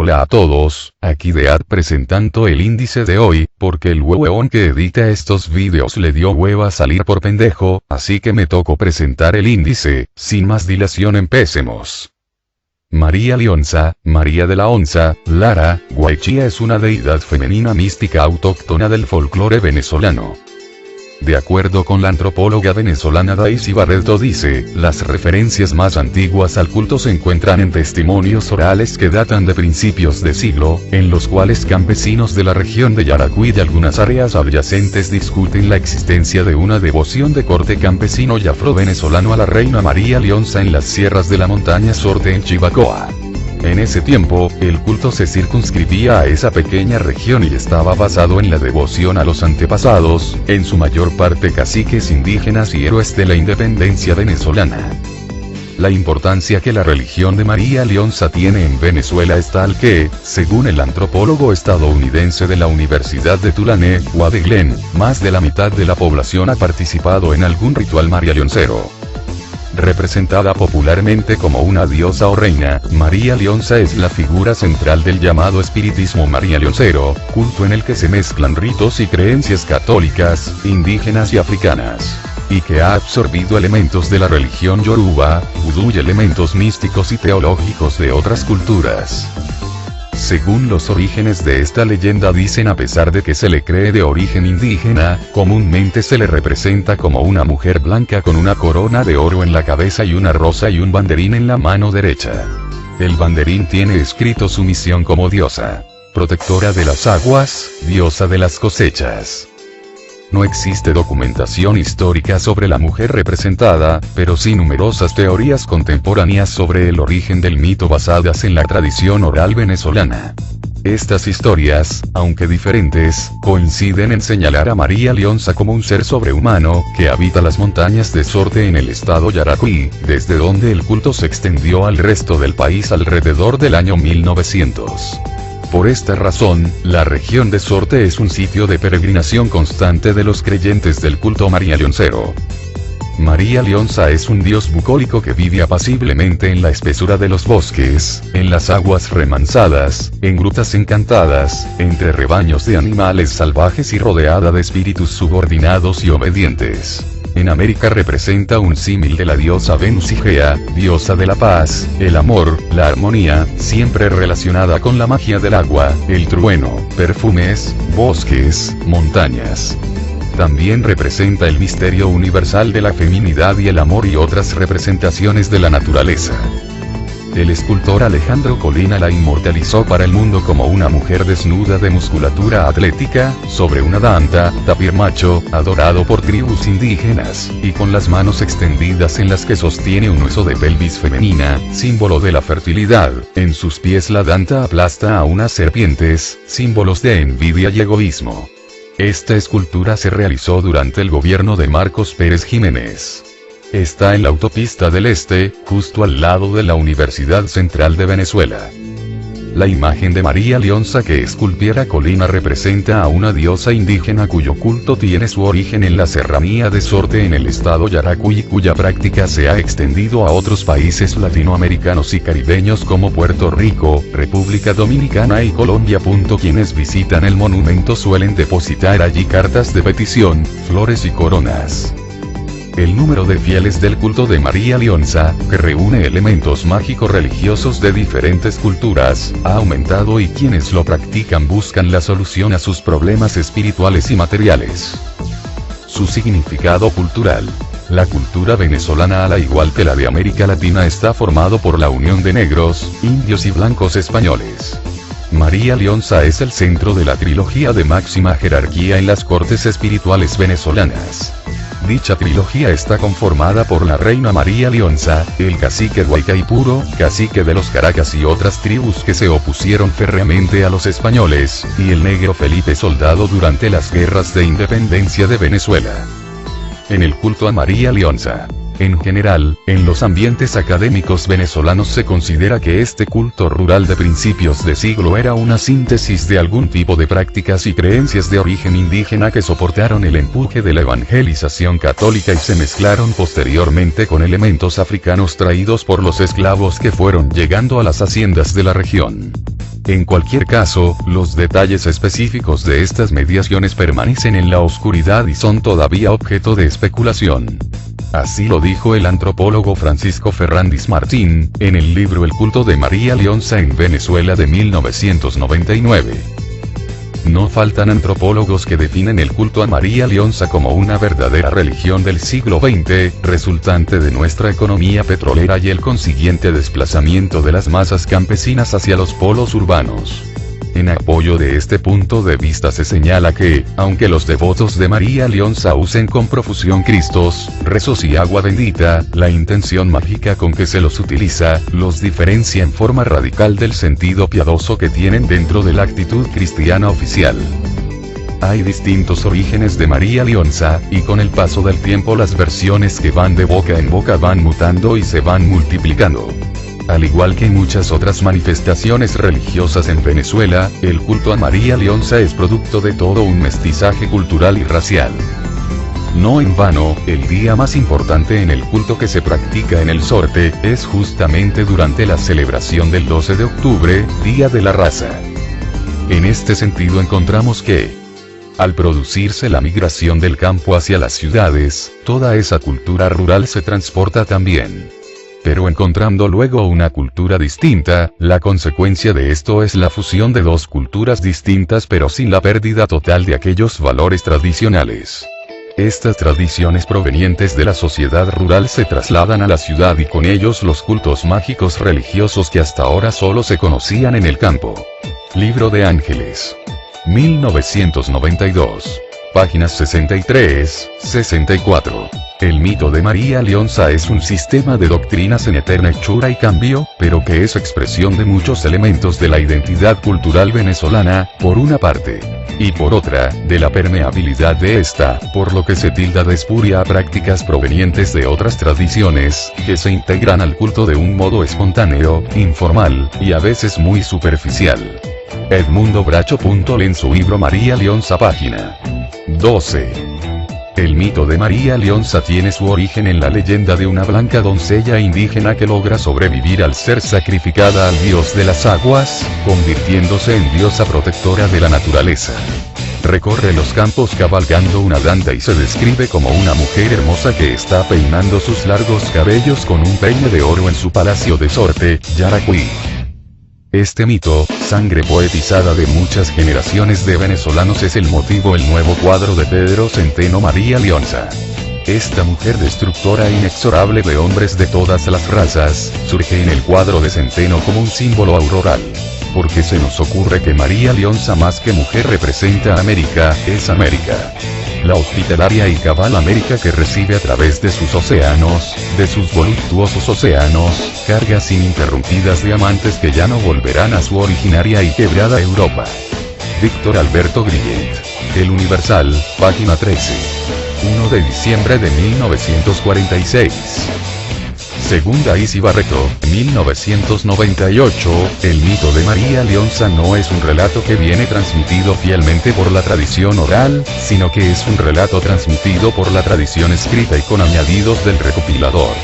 Hola a todos, aquí Dead presentando el índice de hoy, porque el huevón que edita estos vídeos le dio hueva a salir por pendejo, así que me tocó presentar el índice. Sin más dilación empecemos. María Lionza, María de la Onza, Lara, Guaychía es una deidad femenina mística autóctona del folclore venezolano. De acuerdo con la antropóloga venezolana Daisy Barreto dice, las referencias más antiguas al culto se encuentran en testimonios orales que datan de principios de siglo, en los cuales campesinos de la región de Yaracuy y de algunas áreas adyacentes discuten la existencia de una devoción de corte campesino y afro-venezolano a la reina María Lionza en las sierras de la montaña Sorte en Chivacoa. En ese tiempo, el culto se circunscribía a esa pequeña región y estaba basado en la devoción a los antepasados, en su mayor parte caciques indígenas y héroes de la independencia venezolana. La importancia que la religión de María Lionza tiene en Venezuela es tal que, según el antropólogo estadounidense de la Universidad de Tulane, Wade Glenn, más de la mitad de la población ha participado en algún ritual marialioncero. Representada popularmente como una diosa o reina, María Lionza es la figura central del llamado espiritismo marialioncero, culto en el que se mezclan ritos y creencias católicas, indígenas y africanas, y que ha absorbido elementos de la religión yoruba, vudú y elementos místicos y teológicos de otras culturas. Según los orígenes de esta leyenda dicen, a pesar de que se le cree de origen indígena, comúnmente se le representa como una mujer blanca con una corona de oro en la cabeza y una rosa y un banderín en la mano derecha. El banderín tiene escrito su misión como diosa protectora de las aguas, diosa de las cosechas. No existe documentación histórica sobre la mujer representada, pero sí numerosas teorías contemporáneas sobre el origen del mito basadas en la tradición oral venezolana. Estas historias, aunque diferentes, coinciden en señalar a María Lionza como un ser sobrehumano, que habita las montañas de Sorte en el estado Yaracuy, desde donde el culto se extendió al resto del país alrededor del año 1900. Por esta razón, la región de Sorte es un sitio de peregrinación constante de los creyentes del culto marialioncero. María Lionza es un dios bucólico que vive apaciblemente en la espesura de los bosques, en las aguas remansadas, en grutas encantadas, entre rebaños de animales salvajes y rodeada de espíritus subordinados y obedientes. En América representa un símil de la diosa Venus Igea, diosa de la paz, el amor, la armonía, siempre relacionada con la magia del agua, el trueno, perfumes, bosques, montañas. También representa el misterio universal de la feminidad y el amor y otras representaciones de la naturaleza. El escultor Alejandro Colina la inmortalizó para el mundo como una mujer desnuda de musculatura atlética, sobre una danta, tapir macho, adorado por tribus indígenas, y con las manos extendidas en las que sostiene un hueso de pelvis femenina, símbolo de la fertilidad. En sus pies la danta aplasta a unas serpientes, símbolos de envidia y egoísmo. Esta escultura se realizó durante el gobierno de Marcos Pérez Jiménez. Está en la Autopista del Este, justo al lado de la Universidad Central de Venezuela. La imagen de María Lionza que esculpiera Colina representa a una diosa indígena cuyo culto tiene su origen en la serranía de Sorte en el estado Yaracuy y cuya práctica se ha extendido a otros países latinoamericanos y caribeños como Puerto Rico, República Dominicana y Colombia. Quienes visitan el monumento suelen depositar allí cartas de petición, flores y coronas. El número de fieles del culto de María Lionza, que reúne elementos mágico-religiosos de diferentes culturas, ha aumentado y quienes lo practican buscan la solución a sus problemas espirituales y materiales. Su significado cultural. La cultura venezolana, al igual que la de América Latina, está formado por la unión de negros, indios y blancos españoles. María Lionza es el centro de la trilogía de máxima jerarquía en las cortes espirituales venezolanas. Dicha trilogía está conformada por la reina María Lionza, el cacique Guaycaipuro, cacique de los Caracas y otras tribus que se opusieron férreamente a los españoles, y el negro Felipe Soldado durante las guerras de independencia de Venezuela. En el culto a María Lionza. En general, en los ambientes académicos venezolanos se considera que este culto rural de principios de siglo era una síntesis de algún tipo de prácticas y creencias de origen indígena que soportaron el empuje de la evangelización católica y se mezclaron posteriormente con elementos africanos traídos por los esclavos que fueron llegando a las haciendas de la región. En cualquier caso, los detalles específicos de estas mediaciones permanecen en la oscuridad y son todavía objeto de especulación. Así lo dijo el antropólogo Francisco Ferrandis Martín, en el libro El culto de María Leonza en Venezuela de 1999. No faltan antropólogos que definen el culto a María Leonza como una verdadera religión del siglo XX, resultante de nuestra economía petrolera y el consiguiente desplazamiento de las masas campesinas hacia los polos urbanos. En apoyo de este punto de vista se señala que, aunque los devotos de María Leonza usen con profusión cristos, rezos y agua bendita, la intención mágica con que se los utiliza, los diferencia en forma radical del sentido piadoso que tienen dentro de la actitud cristiana oficial. Hay distintos orígenes de María Leonza, y con el paso del tiempo las versiones que van de boca en boca van mutando y se van multiplicando. Al igual que muchas otras manifestaciones religiosas en Venezuela, el culto a María Leonza es producto de todo un mestizaje cultural y racial. No en vano, el día más importante en el culto que se practica en el Sorte, es justamente durante la celebración del 12 de octubre, Día de la Raza. En este sentido encontramos que, al producirse la migración del campo hacia las ciudades, toda esa cultura rural se transporta también. Pero encontrando luego una cultura distinta, la consecuencia de esto es la fusión de dos culturas distintas pero sin la pérdida total de aquellos valores tradicionales. Estas tradiciones provenientes de la sociedad rural se trasladan a la ciudad y con ellos los cultos mágicos religiosos que hasta ahora solo se conocían en el campo. Libro de Ángeles. 1992. Páginas 63-64. El mito de María Leonza es un sistema de doctrinas en eterna hechura y cambio, pero que es expresión de muchos elementos de la identidad cultural venezolana, por una parte, y por otra, de la permeabilidad de esta, por lo que se tilda de espuria a prácticas provenientes de otras tradiciones, que se integran al culto de un modo espontáneo, informal, y a veces muy superficial. Edmundo Bracho. En su libro María Leonza, página 12. El mito de María Leonza tiene su origen en la leyenda de una blanca doncella indígena que logra sobrevivir al ser sacrificada al dios de las aguas, convirtiéndose en diosa protectora de la naturaleza. Recorre los campos cabalgando una danda y se describe como una mujer hermosa que está peinando sus largos cabellos con un peine de oro en su palacio de Sorte, Yaracuy. Este mito, sangre poetizada de muchas generaciones de venezolanos, es el motivo el nuevo cuadro de Pedro Centeno María Leonza. Esta mujer destructora e inexorable de hombres de todas las razas, surge en el cuadro de Centeno como un símbolo auroral. Porque se nos ocurre que María Leonza más que mujer representa a América, es América. La hospitalaria y cabal América que recibe a través de sus océanos, de sus voluptuosos océanos, cargas ininterrumpidas de amantes que ya no volverán a su originaria y quebrada Europa. Víctor Alberto Grillet. El Universal, página 13. 1 de diciembre de 1946. Segunda Isi Barreto, 1998, el mito de María Leonza no es un relato que viene transmitido fielmente por la tradición oral, sino que es un relato transmitido por la tradición escrita y con añadidos del recopilador.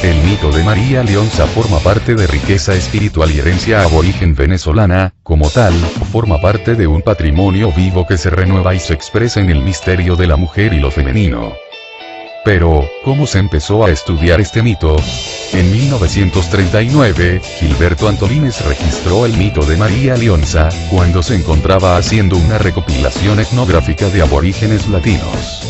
El mito de María Leonza forma parte de riqueza espiritual y herencia aborigen venezolana, como tal, forma parte de un patrimonio vivo que se renueva y se expresa en el misterio de la mujer y lo femenino. Pero, ¿cómo se empezó a estudiar este mito? En 1939, Gilberto Antolínez registró el mito de María Leonza, cuando se encontraba haciendo una recopilación etnográfica de aborígenes latinos.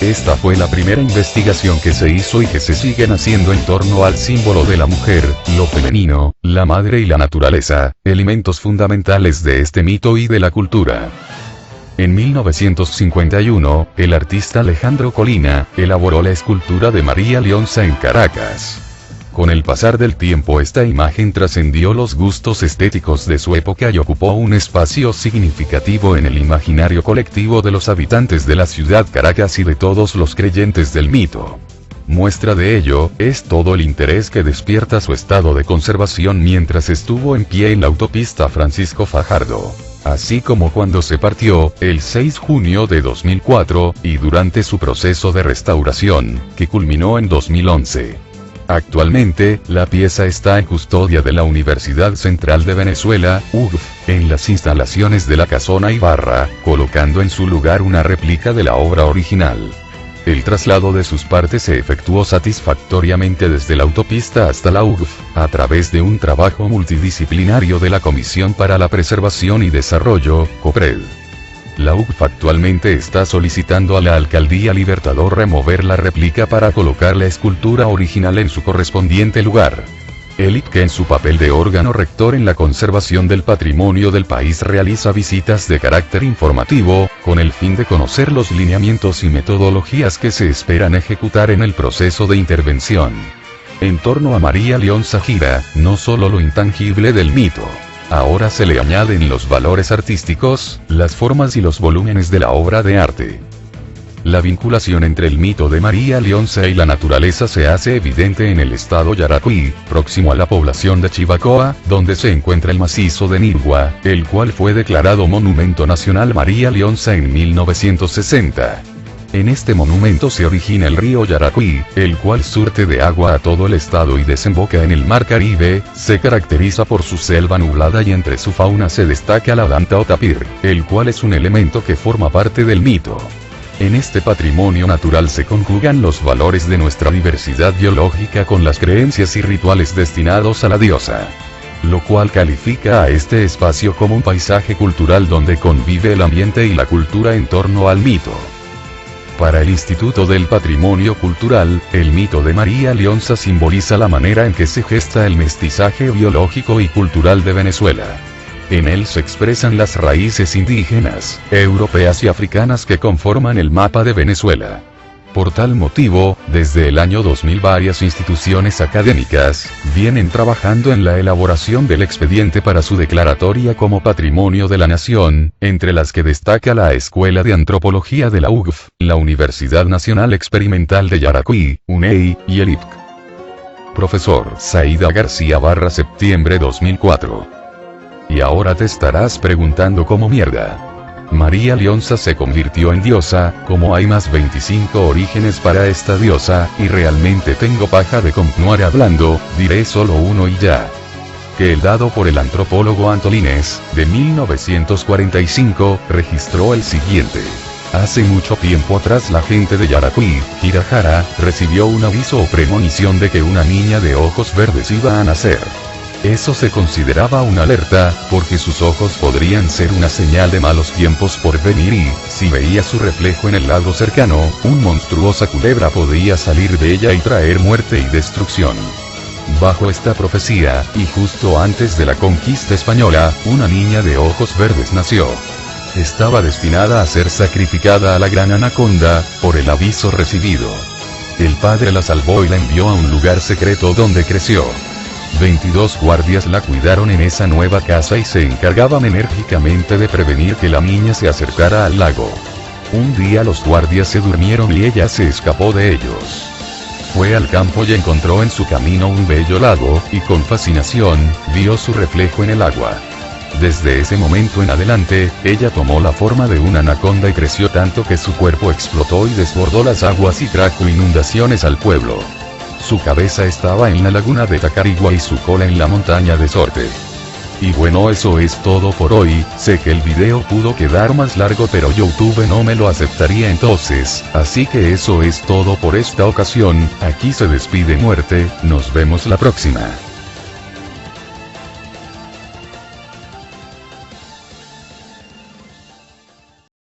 Esta fue la primera investigación que se hizo y que se siguen haciendo en torno al símbolo de la mujer, lo femenino, la madre y la naturaleza, elementos fundamentales de este mito y de la cultura. En 1951, el artista Alejandro Colina, elaboró la escultura de María Leonza en Caracas. Con el pasar del tiempo esta imagen trascendió los gustos estéticos de su época y ocupó un espacio significativo en el imaginario colectivo de los habitantes de la ciudad Caracas y de todos los creyentes del mito. Muestra de ello, es todo el interés que despierta su estado de conservación mientras estuvo en pie en la autopista Francisco Fajardo. Así como cuando se partió, el 6 de junio de 2004, y durante su proceso de restauración, que culminó en 2011. Actualmente, la pieza está en custodia de la Universidad Central de Venezuela, UCV, en las instalaciones de la Casona Ibarra, colocando en su lugar una réplica de la obra original. El traslado de sus partes se efectuó satisfactoriamente desde la autopista hasta la UCV, a través de un trabajo multidisciplinario de la Comisión para la Preservación y Desarrollo, COPRED. La UCV actualmente está solicitando a la Alcaldía Libertador remover la réplica para colocar la escultura original en su correspondiente lugar. El IPC, en su papel de órgano rector en la conservación del patrimonio del país, realiza visitas de carácter informativo, con el fin de conocer los lineamientos y metodologías que se esperan ejecutar en el proceso de intervención. En torno a María Leonza gira, no solo lo intangible del mito. Ahora se le añaden los valores artísticos, las formas y los volúmenes de la obra de arte. La vinculación entre el mito de María Leonza y la naturaleza se hace evidente en el estado Yaracuy, próximo a la población de Chivacoa, donde se encuentra el macizo de Nirgua, el cual fue declarado Monumento Nacional María Leonza en 1960. En este monumento se origina el río Yaracuy, el cual surte de agua a todo el estado y desemboca en el mar Caribe. Se caracteriza por su selva nublada y entre su fauna se destaca la danta o tapir, el cual es un elemento que forma parte del mito. En este patrimonio natural se conjugan los valores de nuestra diversidad biológica con las creencias y rituales destinados a la diosa, lo cual califica a este espacio como un paisaje cultural donde convive el ambiente y la cultura en torno al mito. Para el Instituto del Patrimonio Cultural, el mito de María Leonza simboliza la manera en que se gesta el mestizaje biológico y cultural de Venezuela. En él se expresan las raíces indígenas, europeas y africanas que conforman el mapa de Venezuela. Por tal motivo, desde el año 2000 varias instituciones académicas vienen trabajando en la elaboración del expediente para su declaratoria como Patrimonio de la Nación, entre las que destaca la Escuela de Antropología de la UCV, la Universidad Nacional Experimental de Yaracuy, UNEI, y el IPC. Profesor Saída García Barra, septiembre 2004. Y ahora te estarás preguntando cómo mierda María Leonza se convirtió en diosa, como hay más 25 orígenes para esta diosa, y realmente tengo paja de continuar hablando, diré solo uno y ya. Que el dado por el antropólogo Antolínez, de 1945, registró el siguiente. Hace mucho tiempo atrás la gente de Yaracuy, Jirajara, recibió un aviso o premonición de que una niña de ojos verdes iba a nacer. Eso se consideraba una alerta, porque sus ojos podrían ser una señal de malos tiempos por venir y, si veía su reflejo en el lago cercano, una monstruosa culebra podía salir de ella y traer muerte y destrucción. Bajo esta profecía, y justo antes de la conquista española, una niña de ojos verdes nació. Estaba destinada a ser sacrificada a la gran anaconda, por el aviso recibido. El padre la salvó y la envió a un lugar secreto donde creció. 22 guardias la cuidaron en esa nueva casa y se encargaban enérgicamente de prevenir que la niña se acercara al lago. Un día los guardias se durmieron y ella se escapó de ellos. Fue al campo y encontró en su camino un bello lago, y con fascinación, vio su reflejo en el agua. Desde ese momento en adelante, ella tomó la forma de una anaconda y creció tanto que su cuerpo explotó y desbordó las aguas y trajo inundaciones al pueblo. Su cabeza estaba en la laguna de Tacarigua y su cola en la montaña de Sorte. Y bueno, eso es todo por hoy. Sé que el video pudo quedar más largo, pero YouTube no me lo aceptaría entonces, así que eso es todo por esta ocasión. Aquí se despide Muerte, nos vemos la próxima.